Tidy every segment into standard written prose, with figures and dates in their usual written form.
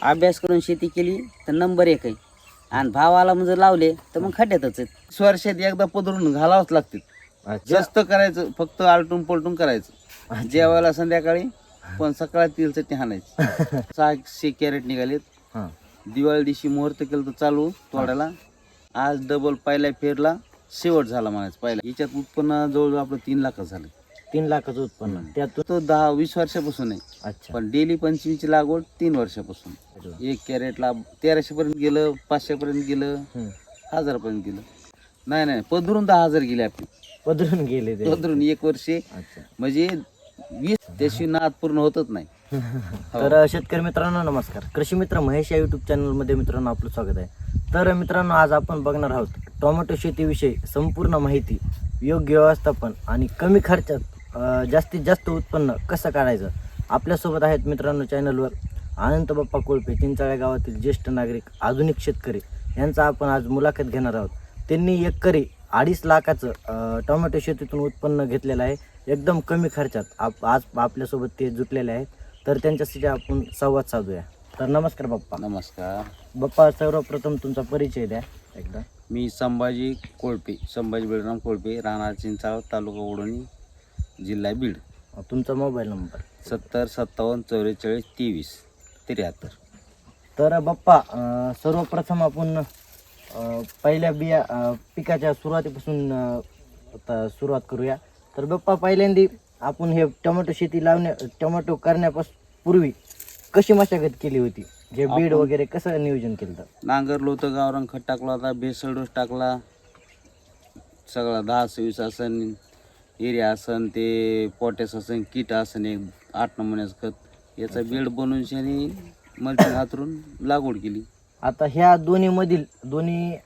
अभ्यास करून शेती केली तर नंबर 1 आहे. आणि भावाला म्हणजे लावले तर मग खड्ड्यातच आहेत. वर्षात एकदा पदरून घालावंच लागते. जास्त करायचं, फक्त आलटून पलटून करायचं. जेवायला संध्याकाळी, पण सकाळी तिल चटणी हाणायची. 600 कॅरेट निघालेत. दिवाळी दिवशी मुहूर्त केलं तर चालू तोडायला. आज डबल पहिला फेरला शेवट झाला म्हणायचं. पहिला याच्यात उत्पन्न जवळजवळ आपलं 3 लाख झालं. 3 लाखाचं उत्पन्न त्यातून तो 10-20 वर्षापासून आहे. अच्छा. पण डेली 25ची लागवड 3 वर्षापासून. 1 कॅरेटला 1300 पर्यंत गेलं, 500 पर्यंत गेलं, 1000 पर्यंत गेलं. नाही पदरून 10,000 गेले आपले. पदरून गेले ते. पदरून 1 वर्षे म्हणजे 20 त्याशी नाद पूर्ण होतच नाही. तर शेतकरी मित्रांनो नमस्कार. कृषी मित्र महेश या युट्यूब चॅनलमध्ये मित्रांनो आपलं स्वागत आहे. तर मित्रांनो आज आपण बघणार आहोत टोमॅटो शेतीविषयी संपूर्ण माहिती, योग्य व्यवस्थापन आणि कमी खर्चात जास्तीत जास्त उत्पन्न कसं काढायचं. आपल्यासोबत आहेत मित्रांनो चॅनलवर अनंत बाप्पा कोळपे, चिंचाळे गावातील ज्येष्ठ नागरिक, आधुनिक शेतकरी यांचा आपण आज मुलाखत घेणार आहोत. त्यांनी एकरी 2.5 लाखाचं टोमॅटो शेतीतून उत्पन्न घेतलेलं आहे एकदम कमी खर्चात. आज आपल्यासोबत ते जुटलेले आहेत, तर त्यांच्यासाठी आपण संवाद साधूया. तर नमस्कार बाप्पा. नमस्कार बाप्पा, सर्वप्रथम तुमचा परिचय द्या एकदा. मी संभाजी कोळपे, संभाजी बळीराम कोळपे, राहणार चिंचाळ, तालुका ओढणी, जिल्हा बीड. तुमचा मोबाईल नंबर 70 57 44 23 73. तर बाप्पा, सर्वप्रथम आपण पहिल्या बिया पिकाच्या सुरुवातीपासून आता सुरुवात करूया. तर बाप्पा, पहिल्यांदा आपण हे टोमॅटो शेती टोमॅटो करण्यापासून पूर्वी कशी मशागत केली होती? जे बीड वगैरे कसं नियोजन केलं होतं? नांगरलो होतं, गावरान खत टाकला होता, बेसल डोस टाकला सगळा, 10-26 असन, एरिया असन, ते पोटॅश असन, किट असन, एक 8 नमुन्याचं खत, याचा बेड बनवून आणि मल्चिंग हातरून लागवड केली. आता ह्या दोन्ही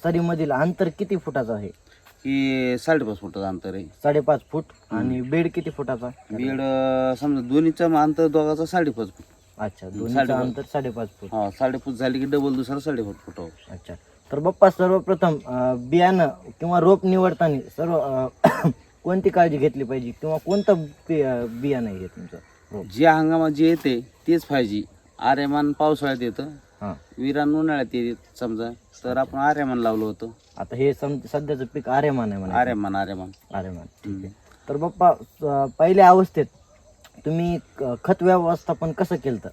सरीमधील अंतर किती फुटाचं आहे? की 5.5 फुटाचं अंतर आहे. 5.5 फूट. आणि बेड किती फुटाचा? बेड समजा दोन्हीचं अंतर दोघाचं 5.5 फूट. अच्छा, दोन्हीचं अंतर 5.5 फूट. 5.5 फूट झाली की डबल दुसरा 5.5 फूट. अच्छा. तर बाप्पा, सर्वप्रथम बियाणं किंवा रोप निवडताना कोणती काळजी घेतली पाहिजे किंवा कोणतं बियाणं आहे तुमचं रोप? जे हंगामात जे येते तेच पाहिजे. आर्यमान पावसाळ्यात येतं, विरान उन्हाळ्यात येत समजा, तर आपण आर्यमान लावलं होतं. आता हे सध्याचं पीक आर्यमान आहे म्हणा. आर्यमान. ठीक आहे. तर बाप्पा, पहिल्या अवस्थेत तुम्ही खत व्यवस्थापन कसं केलं?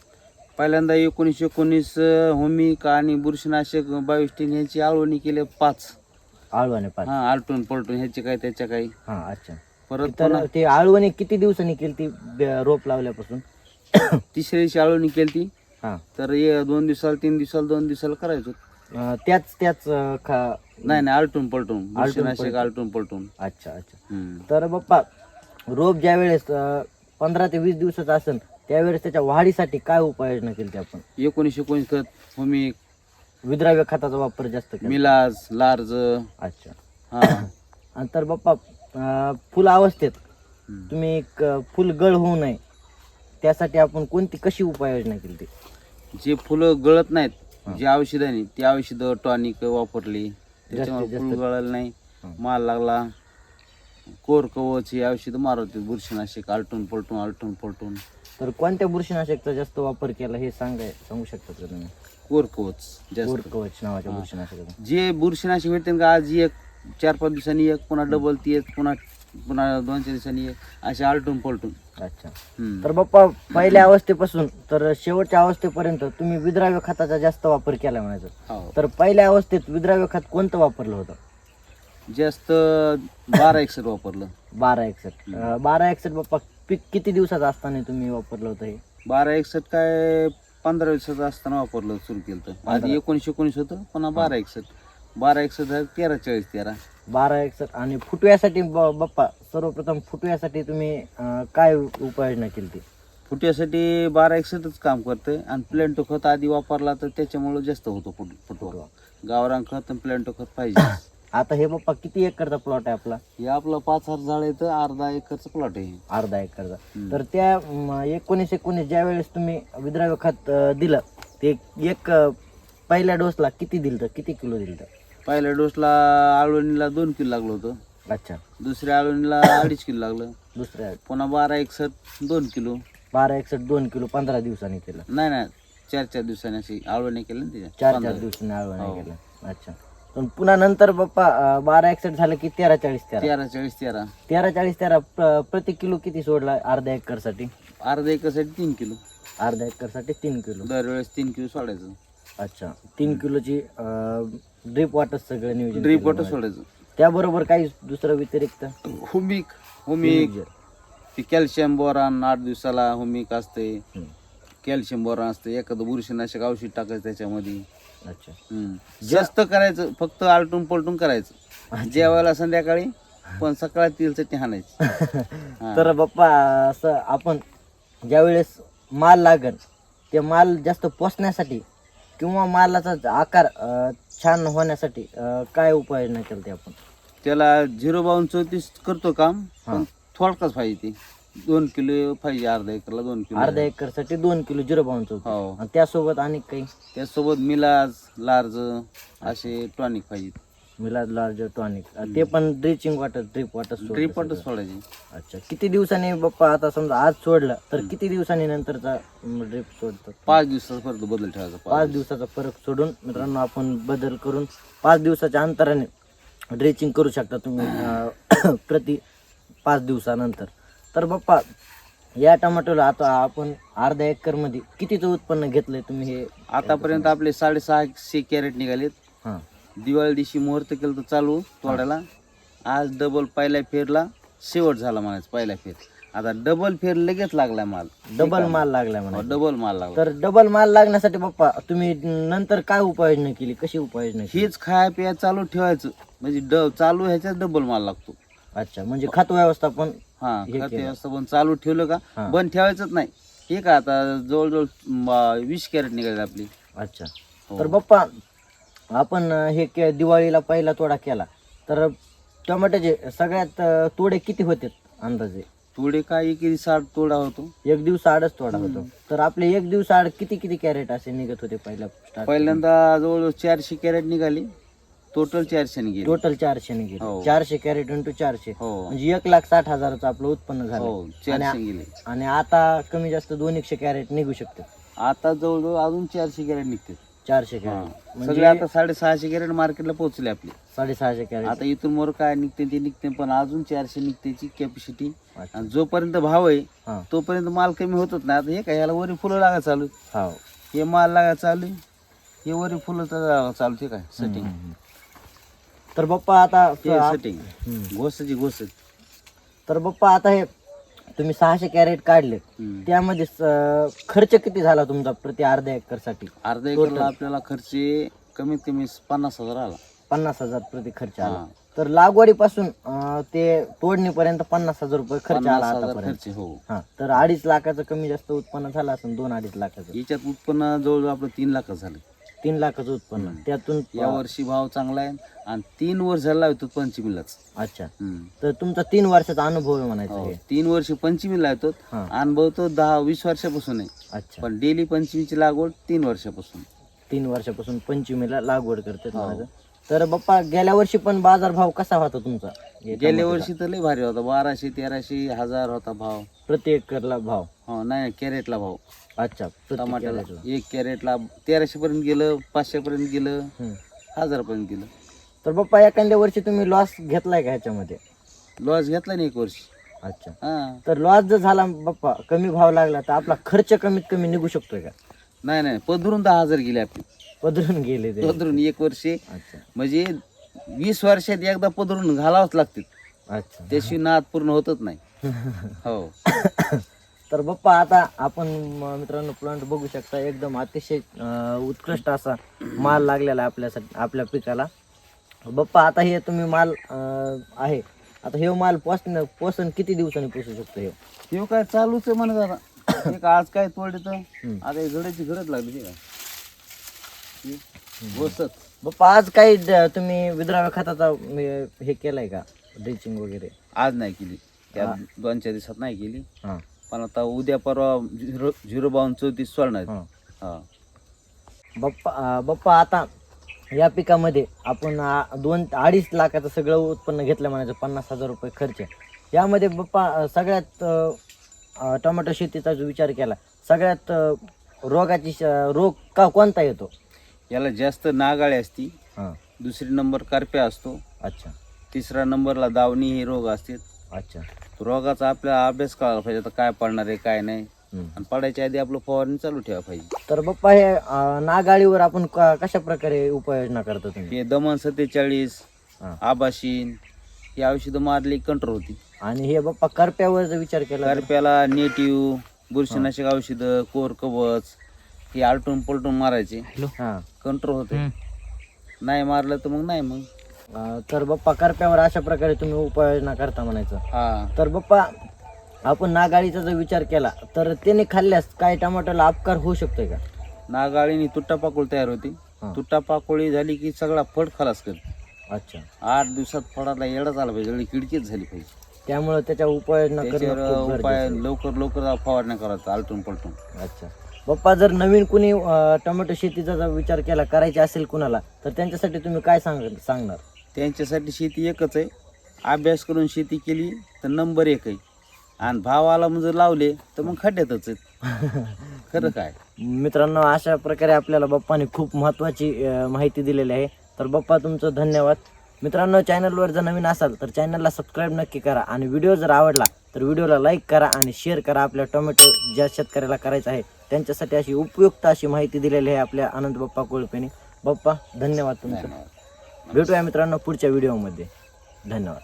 पहिल्यांदा 1919 होमिक आणि बुरशीनाशक 22 ह्याची आळवणी केली 5. आळवणी 5. आलटून पलटून ह्याची काही त्याच्या काही. अच्छा. परत तर ते आळवणी किती दिवसांनी केली ती रोप लावल्यापासून? तिसऱ्या दिवशी आळवणी केली ती. तर 2 दिवसाला, 3 दिवसाला, 2 दिवसाला करायचो. त्याच नाही आलटून पलटून, बुरशीनाशक आलटून पलटून. अच्छा. तर बाप्पा, रोप ज्या वेळेस 15 ते 20 दिवसाचा असेल त्यावेळेस त्याच्या वाढीसाठी काय उपाययोजना केली आपण? 1919 खत, होमिक, विद्राव्य खताचा वापर जास्त केला, मिलाज, लार्ज. अच्छा. आणि तर बाप्पा, फुल अवस्थेत तुम्ही फुल गळ होऊ नये त्यासाठी आपण कशी उपाययोजना केली? जे फुलं गळत नाहीत, जे औषध आहे ती औषधं टॉनिक वापरली, त्याच्यामुळे फुल गळालं नाही. माल लागला, कोर कवच ही औषधं मारवते, बुरशीनाशक आलटून पलटून. तर कोणत्या बुरशीनाशकचा जास्त वापर केला हे सांगू शकता का तुम्ही? कोर कवच कोर कवच नावाच्या बुरशीनाशक. जे बुरशीनाशक भेटते का, आज एक 4-5 दिवसांनी एक, पुन्हा डबल ती एक, पुन्हा 2-4 दिवसांनी एक, असे आलटून पलटून. अच्छा. तर बाप्पा, पहिल्या अवस्थेपासून तर शेवटच्या अवस्थेपर्यंत तुम्ही विद्राव्य खताचा जास्त वापर केला म्हणायचं. तर पहिल्या अवस्थेत विद्राव्य खत कोणतं वापरलं होतं? जास्त 1261 वापरलं. 1261 बाप्पा, पीक किती दिवसाचं असताना तुम्ही वापरलं होतं हे? 1261 काय 15 दिवसाचं असताना वापरलं, सुरू केलं होतं. आधी 1919 होतं, पुन्हा 1261 झालं 13-40-13. 1261. आणि फुटव्यासाठी बाप्पा, सर्वप्रथम फुटव्यासाठी तुम्ही काय उपाययोजना केली ती? फुटव्यासाठी 1261च काम करतंय. आणि प्लॅन्टो खत आधी वापरला तर त्याच्यामुळे जास्त होतो फुटवा. गावरान खत आणि प्लॅन्टो खत पाहिजे. आता हे बाप्पा, किती एकरचा प्लॉट आहे आपला? हे आपलं 5,000 झाड आहे, तर अर्धा एकरचा प्लॉट आहे. अर्धा एकरचा. तर त्या 1919 ज्या वेळेस तुम्ही विद्राव्य खत दिलं ते पहिल्या डोसला किती किलो दिलं? पहिल्या डोसला आळवणीला 2 किलो लागलं होतं. अच्छा. दुसऱ्या आळवणीला 2.5 किलो लागलं. दुसऱ्या पुन्हा 1261 2 किलो. 1261 2 किलो 15 दिवसांनी केलं? नाही 4-4 दिवसांनी अशी आळवणी केली ना त्याच्या 4-4 15. दिवसांनी आळवण हो. केलं. अच्छा. पण पुन्हा नंतर बाप्पा 1261 झालं की 13-40-13 13-40-13 13-40-13 प्रति किलो किती सोडला अर्ध्या एकर साठी? अर्धा एकरसाठी 3 किलो, अर्ध्या एकर साठी 3 किलो. दरवेळेस 3 किलो सोडायचं. अच्छा. 3 किलोची ड्रीप वॉटर सगळं नियोजन ड्रीप केलं वॉटर म्हणायचं. सोडायचं. त्याबरोबर काही दुसरं व्यतिरिक्त? Humic Humic. ती कॅल्शियम बोरान 8 दिवसाला हुमिक असते, हम्म. कॅल्शियम बोरान असते, एखादं बुरशीनाशक औषध टाकायचं त्याच्यामध्ये. अच्छा. जास्त करायचं, फक्त आलटून पलटून करायचं. जेवायला संध्याकाळी पण सकाळी तेल चटणी हाणायची. हा. तर बाप्पा असं आपण ज्यावेळेस माल लागन ते माल जास्त पोचण्यासाठी किंवा मालाचा आकार छान होण्यासाठी काय उपाययोजना केली आपण? त्याला 0-32-34 करतो काम, हा. पण थोडकाच पाहिजे. ते 2 किलो पाहिजे, अर्धा एकरला 2 किलो. अर्ध्या एकर साठी 2 किलो 0.52. हो. आणि त्यासोबत आणि काही त्यासोबत मिलाज, लार्ज असे टॉनिक पाहिजे. मिलाज लार्ज टॉनिक ते पण ड्रिप वॉटर ड्रीप वॉटर सोडायची. अच्छा. किती दिवसांनी बाप्पा आता समजा आज सोडलं तर किती दिवसांनी नंतरचा ड्रिप सोडतात? 5 दिवसाचा फरक बदल ठेवायचा. 5 दिवसाचा फरक सोडून मित्रांनो आपण बदल करून 5 दिवसाच्या अंतराने ड्रेचिंग करू शकता तुम्ही प्रति 5 दिवसानंतर. तर बाप्पा या टमाटोला आता आपण अर्ध्या एकर मध्ये कितीचं उत्पन्न घेतलंय तुम्ही? हे आतापर्यंत आपले 650 कॅरेट निघालेत. हा. दिवाळी दिवशी मुहूर्त केलं तर चालू तोडायला. आज डबल पहिला फेरला, शेवट झाला म्हणायचं पहिला फेर. आता डबल फेर लगेच लागला माल. डबल माल लागलाय म्हणा. डबल माल लागला. तर डबल माल लागण्यासाठी बाप्पा तुम्ही नंतर काय उपाययोजना केली, कशी उपाययोजना केली? हेच खाया पिया चालू ठेवायचं, म्हणजे चालू ह्याच्यात डबल माल लागतो. अच्छा. म्हणजे खत व्यवस्थापन. हा, हे खत केलं. व्यवस्था पण चालू ठेवलं हा. का बंद ठेवायचंच नाही. हे का आता जवळजवळ 20 कॅरेट निघाले आपली. अच्छा. हो. तर बाप्पा आपण दिवाळीला पहिला तोडा केला तर टमाट्याचे सगळ्यात तोडे किती होते अंदाजे? थोडे काय 60 तोडा होतो. एक दिवस आडच तोडा होतो. तर आपले एक दिवस आड किती कॅरेट असे निघत होते पहिल्यांदा जवळजवळ 400 कॅरेट निघाली. टोटल 400 निघाली. टोटल 400 निघेल. हो. 400 कॅरेट इंटू 400 हो म्हणजे 1,60,000चं आपलं उत्पन्न हो झालं. 400 गेले. आणि आता कमी जास्त 200 कॅरेट निघू शकते. आता जवळजवळ अजून 400 कॅरेट निघते. 400 हा. कॅरेट सगळे म्हणजे आता 650 कॅरेट मार्केटला पोहोचले आपले. 650 कॅरेट. आता इथून मोर काय निघते ते निघते, पण अजून 400 निघतेची कॅपॅसिटी. अच्छा. आणि जोपर्यंत भाव आहे हा. तोपर्यंत माल कमी होतच नाही. आता हे काय याला वरी फुलं लागा चालू, हो. हे माल लागा चालू, हे वरी फुलं चालू. ठीक आहे सेटिंग. तर बाप्पा आता सेटिंग हम्म. घोसाची घोस. तर बाप्पा आता हे तुम्ही 600 कॅरेट काढले त्यामध्ये खर्च किती झाला तुमचा प्रति अर्ध्या एकर साठी? अर्धा एकरला आपल्याला खर्च कमीत कमी 50,000 आला. 50,000 प्रति खर्च आला. हा. तर लागवडीपासून ते तोडणीपर्यंत 50,000 रुपये खर्च आला 50,000 आतापर्यंत. खर्च. हो. हा. तर 2.5 लाखाचं कमी जास्त उत्पन्न झालं असेल. 2-2.5 लाखाचं. याच्यात उत्पन्न जवळजवळ आपलं 3 लाख झालं. 3 लाखाचं उत्पन्न. त्यातून या वर्षी भाव चांगला आहे आणि 3 वर्ष झाला होतो पंचमीलाच. अच्छा. तर तुमचा 3 वर्षाचा अनुभव आहे म्हणायचं हे. 3 वर्ष पंचमीला येतो. हा. अनुभव तो 10-20 वर्षापासून आहे. अच्छा. पण डेली पंचमीची लागवड 3 वर्षापासून. 3 वर्षापासून पंचमीला लागवड करते हो. म्हणायचं. तर बाप्पा गेल्या वर्षी पण बाजार भाव कसा होता तुमचा? गेल्या वर्षी तर लय भारी होता. 1200-1300 होता भाव प्रति एकरला भाव? हो. नाही, कॅरेटला भाव. अच्छा. प्रति टमाट्याला कॅरेटला. 1 कॅरेटला 1300 पर्यंत गेलं, 500 पर्यंत गेलं, हम्म. 1000 पर्यंत गेलं. तर बाप्पा एखाद्या वर्षी तुम्ही लॉस घेतलाय का ह्याच्यामध्ये? लॉस घेतला नाही 1 वर्षी. अच्छा. हा. तर लॉस जर झाला बाप्पा, कमी भाव लागला तर आपला खर्च कमीत कमी निघू शकतोय का? नाही, पदरून 10,000 गेले आपले. पदरून गेले ते? पदरून 1 वर्षी अच्छा. म्हणजे 20 वर्षात एकदा पदरून घालावंच लागते. अच्छा. त्याशिवाय नाद पूर्ण होतच नाही. हो. तर बाप्पा आता आपण मित्रांनो प्लांट बघू शकता. एकदम अतिशय उत्कृष्ट असा माल लागलेला आहे आपल्यासाठी, आपल्या पिकाला. बाप्पा आता हे तुम्ही माल आहे, आता हे माल पोषण किती दिवसांनी पोसू शकतो? हे काय चालूच आहे म्हणत. आता एक आज काय तोडले तर आता हे घड्याची गरज लागली. ते काय घोसत. बाप्पा आज काही तुम्ही विद्राव्य खताचा हे केलाय का, ड्रिचिंग वगैरे? आज नाही केली, त्या 2-4 दिवसात नाही केली. हा. पण आता उद्या परवा 0-32-34 सोडणार. हा. हा. बाप्पा आता या पिकामध्ये आपण 2-2.5 लाखाचं सगळं उत्पन्न घेतलं म्हणायचं. 50,000 रुपये खर्च. यामध्ये बाप्पा सगळ्यात टोमॅटो शेतीचा जो विचार केला, सगळ्यात रोगाची रोग का कोणता येतो? याला जास्त नागाळी असती, हां. दुसरी नंबर करप्या असतो, अच्छा तिसरा नंबरला दावणी हे रोग असतात. अच्छा. रोगाचा आपल्याला अभ्यास करायला पाहिजे, आता काय पडणार आहे काय नाही, हम्म. आणि पडायच्या आधी आपलं फवारणी चालू ठेवा पाहिजे. तर बाप्पा हे नागाळीवर आपण कशा प्रकारे उपाययोजना करता तुम्ही? हे दमन 47, हां. आबाशीन ही औषधं मारली कंट्रोल होती. आणि हे बाप्पा करप्यावर जर विचार केला तर? करप्याला नेटिव्ह, बुरशीनाशक औषधं, कोर कवच हे आलटून पलटून मारायचे, हां. कंट्रोल होते. नाही मारलं तर मग नाही मग. तर बाप्पा करप्यावर अशा प्रकारे तुम्ही उपाययोजना करता म्हणायचं. हा, तर बाप्पा आपण नागाळीचा जर विचार केला तर त्याने खाल्ल्यास काय टमाटोला अपकार होऊ शकतोय का? नागाळीने तुट्टा पाकोळी तयार होती. हां. तुट्टा पाकोळी झाली की सगळा फड खलास कर. अच्छा. 8 दिवसात फडाला येडा झाला पाहिजे, सगळी किडकीच झाली पाहिजे. त्यामुळे त्याच्या उपाययोजना करणं त्याच्यावर खूप उपाय गरजेचं लवकर लवकर फवारण्या करायचा आलटून पलटून. आहे. अच्छा बाप्पा, जर नवीन कुणी टोमॅटो शेतीचा जर विचार केला करायचा असेल कुणाला तर त्यांच्यासाठी तुम्ही काय सांगणार? त्यांच्यासाठी शेती एकच आहे, अभ्यास करून शेती केली तर नंबर 1 आहे, आणि भावाला म्हणजे लावले तर मग खड्ड्यातच आहेत. खरं काय. मित्रांनो, अशा प्रकारे आपल्याला बाप्पाने खूप महत्त्वाची माहिती दिलेली आहे. तर बाप्पा तुमचं धन्यवाद. मित्रांनो, चॅनलवर जर नवीन असाल तर चॅनलला सबस्क्राईब नक्की करा, आणि व्हिडिओ जर आवडला तर व्हिडिओला लाईक करा आणि शेअर करा. आपल्या टोमॅटो ज्या शेतकऱ्याला करायचं आहे त्यांच्यासाठी अशी उपयुक्त अशी माहिती दिलेली आहे आपल्या आनंद बाप्पा कोळपेने. बाप्पा धन्यवाद तुमचं. धन्यवाद. भेटूया मित्रांनो पुढच्या व्हिडिओमध्ये. धन्यवाद.